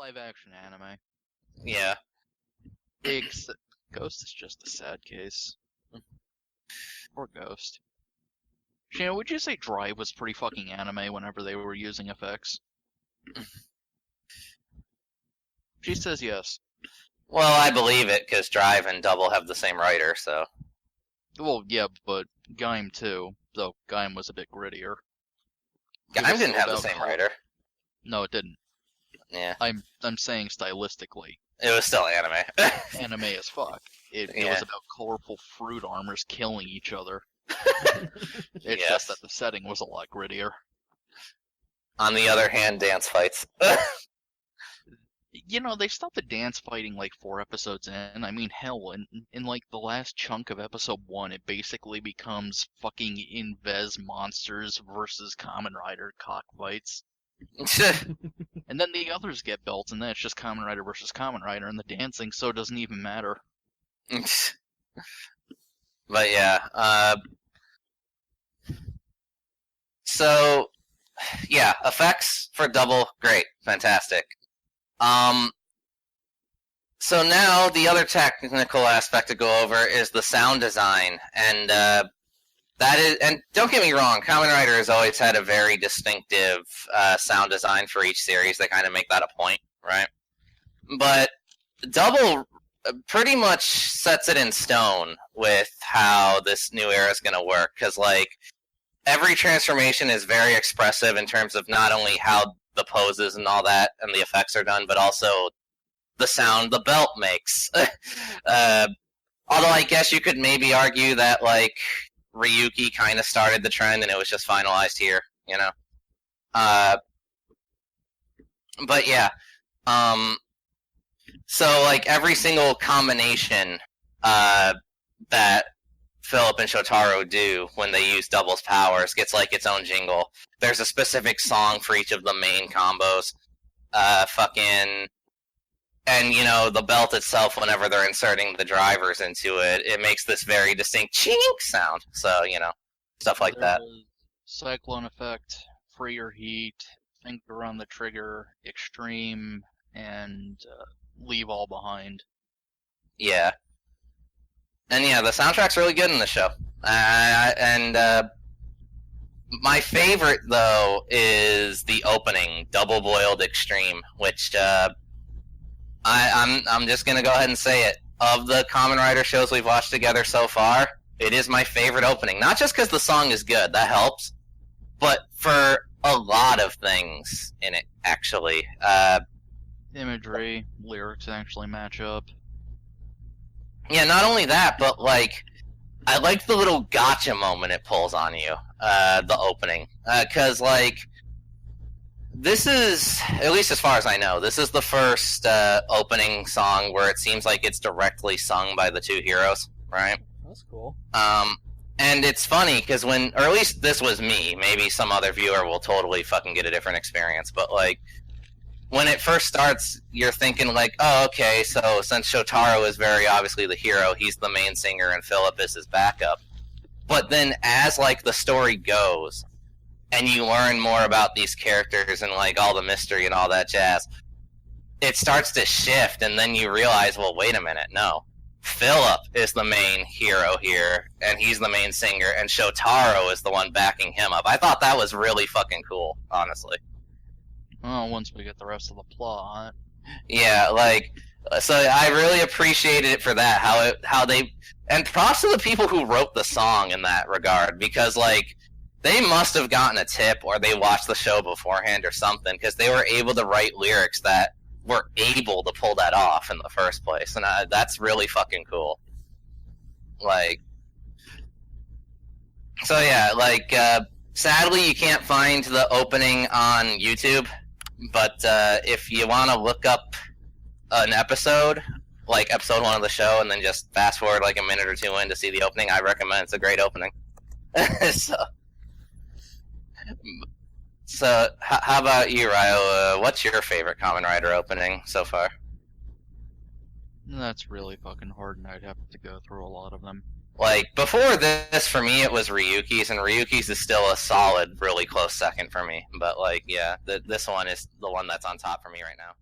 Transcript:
live-action anime. Yeah. Ghost is just a sad case. Poor Ghost. Shana, would you say Drive was pretty fucking anime whenever they were using effects? She says yes. Well, I believe it, because Drive and Double have the same writer, so... Well, yeah, but Gaim too, though Gaim was a bit grittier. Gaim didn't have the same writer. No, it didn't. Yeah. I'm saying stylistically. It was still anime. Anime as fuck. It was about colorful fruit armors killing each other. It's just that the setting was a lot grittier. On the other hand, dance fights. You know, they stopped the dance fighting like 4 episodes in. I mean, hell, in like the last chunk of episode 1, it basically becomes fucking Inves monsters versus Kamen Rider cockfights. And then the others get belts, and then it's just Kamen Rider versus Kamen Rider, and the dancing so doesn't even matter. But yeah, so yeah, effects for Double, great, fantastic. So now the other technical aspect to go over is the sound design, and that is, and don't get me wrong, Kamen Rider has always had a very distinctive sound design for each series. They kind of make that a point, right? But Double pretty much sets it in stone with how this new era is going to work, because like every transformation is very expressive in terms of not only how the poses and all that and the effects are done, but also the sound the belt makes. Although I guess you could maybe argue that like Ryuki kind of started the trend and it was just finalized here, you know? But yeah, so like every single combination that Philip and Shotaro do when they use Double's powers gets like its own jingle. There's a specific song for each of the main combos. And you know, the belt itself, whenever they're inserting the drivers into it, it makes this very distinct chink sound. So, you know, stuff like that. Cyclone effect, freer heat, finger on the trigger, extreme, and leave all behind. Yeah. And yeah, the soundtrack's really good in the show. My favorite, though, is the opening, Double Boiled Extreme, which I'm just going to go ahead and say it. Of the Kamen Rider shows we've watched together so far, it is my favorite opening. Not just because the song is good, that helps, but for a lot of things in it, actually. Imagery, lyrics actually match up. Yeah, not only that, but like, I like the little gotcha moment it pulls on you, the opening. Because, like, this is, at least as far as I know, this is the first opening song where it seems like it's directly sung by the two heroes, right? That's cool. And it's funny, because when, or at least this was me, maybe some other viewer will totally fucking get a different experience, but like, when it first starts, you're thinking like, oh, okay, so since Shotaro is very obviously the hero, he's the main singer and Philip is his backup. But then as like the story goes, and you learn more about these characters and like all the mystery and all that jazz, it starts to shift, and then you realize, well, wait a minute, no. Philip is the main hero here, and he's the main singer, and Shotaro is the one backing him up. I thought that was really fucking cool, honestly. Well, once we get the rest of the plot. Yeah, like, so I really appreciated it for that, how they, and props to the people who wrote the song in that regard, because, like, they must have gotten a tip, or they watched the show beforehand or something, because they were able to write lyrics that were able to pull that off in the first place, and that's really fucking cool. Like, so yeah, like, sadly you can't find the opening on YouTube, but if you want to look up an episode, like episode 1 of the show, and then just fast forward like a minute or two in to see the opening, I recommend. It's a great opening. So how about you, Ryo? What's your favorite Kamen Rider opening so far? That's really fucking hard, and I'd have to go through a lot of them. Like, before this, for me, it was Ryuki's, and Ryuki's is still a solid, really close second for me. But, like, yeah, this one is the one that's on top for me right now.